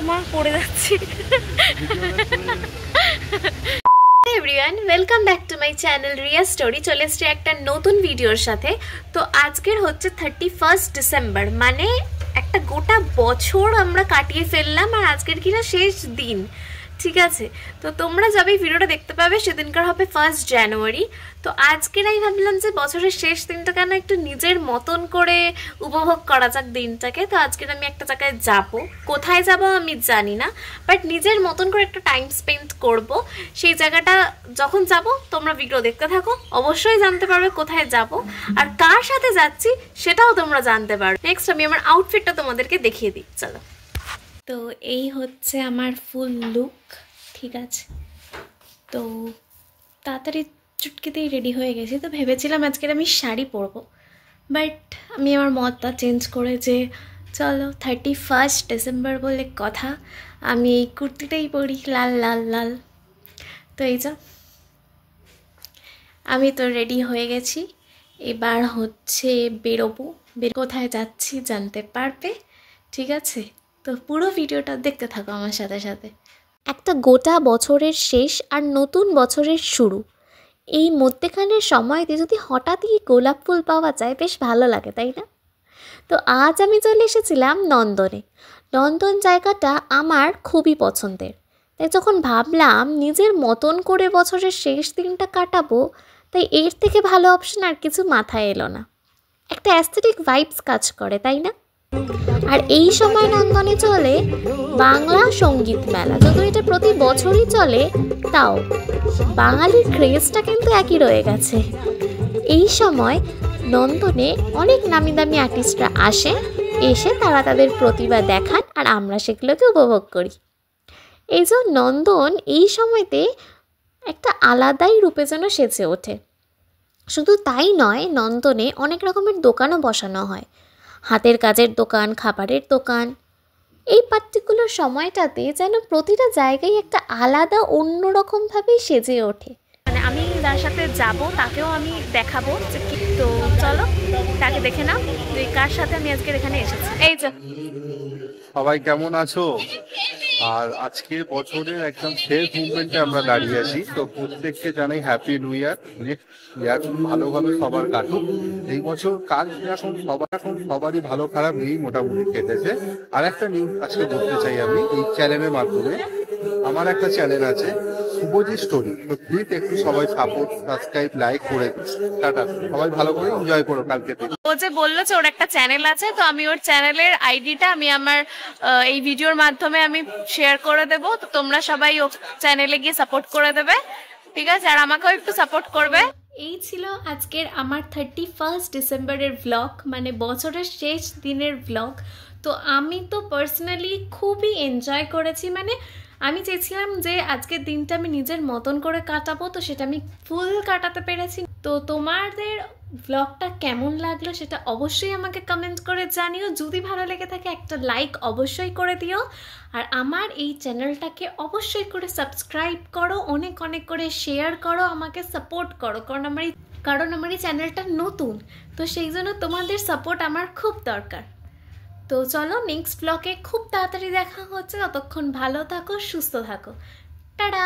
মা পড়ে যাচ্ছি। Everyone, welcome back to my channel Riya story. চলে এসেছি একটা নতুন ভিডিওর সাথে। তো আজকের হচ্ছে 31 ডিসেম্বর, মানে একটা গোটা বছর আমরা কাটিয়ে ফেললাম, আর আজকের কিনা শেষ দিন। ঠিক আছে, তো তোমরা যাবে ভিডিওটা দেখতে পাবে সেদিনকার হবে 1 জানুয়ারি। তো আজকের আমি ভাবলাম যে বছরের শেষ দিনটা কেন একটু নিজের মতন করে উপভোগ করা যাক দিনটাকে। তো আজকের আমি একটা জায়গায় যাব, কোথায় যাব আমি জানি না, বাট নিজের মতন করে একটা টাইম স্পেন্ড করব। সেই জায়গাটা যখন যাব তোমরা ভিডিও দেখতে থাকো, অবশ্যই জানতে পারবে কোথায় যাব আর কার সাথে যাচ্ছি সেটাও তোমরা জানতে পারবে। নেক্সট আমি আমার আউটফিটটা তোমাদেরকে দেখিয়ে দিই, চলো। তো এই হচ্ছে আমার ফুল লুক, ঠিক আছে। তো তাড়াতাড়ি চুটকিতেই রেডি হয়ে গেছি। তো ভেবেছিলাম আজকের আমি শাড়ি পরবো, বাট আমি আমার মতটা চেঞ্জ করে যে চলো 31 ডিসেম্বর বলে কথা, আমি এই কুর্তিটাই পরি, লাল লাল লাল। তো এই যা আমি তো রেডি হয়ে গেছি, এবার হচ্ছে বেরোবো। কোথায় যাচ্ছি জানতে পারবে, ঠিক আছে। তো পুরো ভিডিওটা দেখতে থাকো আমার সাথে সাথে। একটা গোটা বছরের শেষ আর নতুন বছরের শুরু, এই মধ্যেখানের সময়তে যদি হঠাৎই গোলাপ ফুল পাওয়া যায় বেশ ভালো লাগে, তাই না? তো আজ আমি চলে এসেছিলাম নন্দনে। নন্দন জায়গাটা আমার খুবই পছন্দের, তাই যখন ভাবলাম নিজের মতন করে বছরের শেষ দিনটা কাটাবো, তাই এর থেকে ভালো অপশন আর কিছু মাথায় এলো না। একটা অ্যাস্থেটিক ভাইবস কাজ করে, তাই না? আর এই সময় নন্দনে চলে বাংলা সঙ্গীত মেলা। যদিও এটা প্রতি বছরই চলে, তাও বাঙালির ক্রেজটা কিন্তু একই রয়ে গেছে। এই সময় নন্দনে অনেক নামি দামি আর্টিস্টরা এসে তারা তাদের প্রতিভা দেখান, আর আমরা সেগুলোকে উপভোগ করি। এই যে নন্দন এই সময়তে একটা আলাদাই রূপে যেন সেজে ওঠে। শুধু তাই নয়, নন্দনে অনেক রকমের দোকানও বসানো হয়, হাতের কাজের দোকান, খাবারের দোকান। এই পার্টিকুলার সময়টাতে যেন প্রতিটা জায়গায় একটা আলাদা অন্যরকমভাবেই সেজে ওঠে। মানে আমি যার সাথে যাব তাকেও আমি দেখাবো যে কি। তো চলো তাকে দেখে নাও যে কার সাথে আমি আজকে এখানে এসেছি। এই যে সবাই কেমন আছো? আর আজকের বছরের একদম শেষ মুভমেন্টে আমরা দাঁড়িয়ে আছি। তো প্রত্যেককে জানাই happy new year. Next year ভালোভাবে সবার কাটুক। এই বছর কাজ এখন সবারই ভালো খারাপ নেই, মোটামুটি কেটেছে। আর একটা নিউজ আজকে বলতে চাই আমি এই চ্যানেলের মাধ্যমে। আমার একটা চ্যানেল আছে শুভজি স্টোরি, তো প্লিজ একটু সবাই সাপোর্ট, সাবস্ক্রাইব, লাইক করে টাটা। সবাই ভালো করে এনজয় করো কালকে থেকে। ও যে বললো যে ওর একটা চ্যানেল আছে, তো আমি ওর চ্যানেলের আইডিটা আমি আমার এই ভিডিওর মাধ্যমে আমি শেয়ার করে দেব। তো তোমরা সবাই ও চ্যানেলে গিয়ে সাপোর্ট করে দেবে, ঠিক আছে, আর আমাকেও একটু সাপোর্ট করবে। এই ছিল আজকের আমার 31 ডিসেম্বরের ভ্লগ, মানে বছরের শেষ দিনের ভ্লগ। তো আমি তো পার্সোনালি খুবই এনজয় করেছি। মানে আমি চেয়েছিলাম যে আজকের দিনটা আমি নিজের মতন করে কাটাবো, তো সেটা আমি ফুল কাটাতে পেরেছি। তো তোমাদের ব্লগটা কেমন লাগলো সেটা অবশ্যই আমাকে কমেন্ট করে জানিও। যদি ভালো লেগে থাকে একটা লাইক অবশ্যই করে দিও, আর আমার এই চ্যানেলটাকে অবশ্যই করে সাবস্ক্রাইব করো, অনেক অনেক করে শেয়ার করো, আমাকে সাপোর্ট করো, কারণ আমার এই চ্যানেলটা নতুন, তো সেই জন্য তোমাদের সাপোর্ট আমার খুব দরকার। তো চলো নেক্সট ব্লগে খুব তাড়াতাড়ি দেখা হচ্ছে, ততক্ষণ ভালো থাকো, সুস্থ থাকো, টাটা।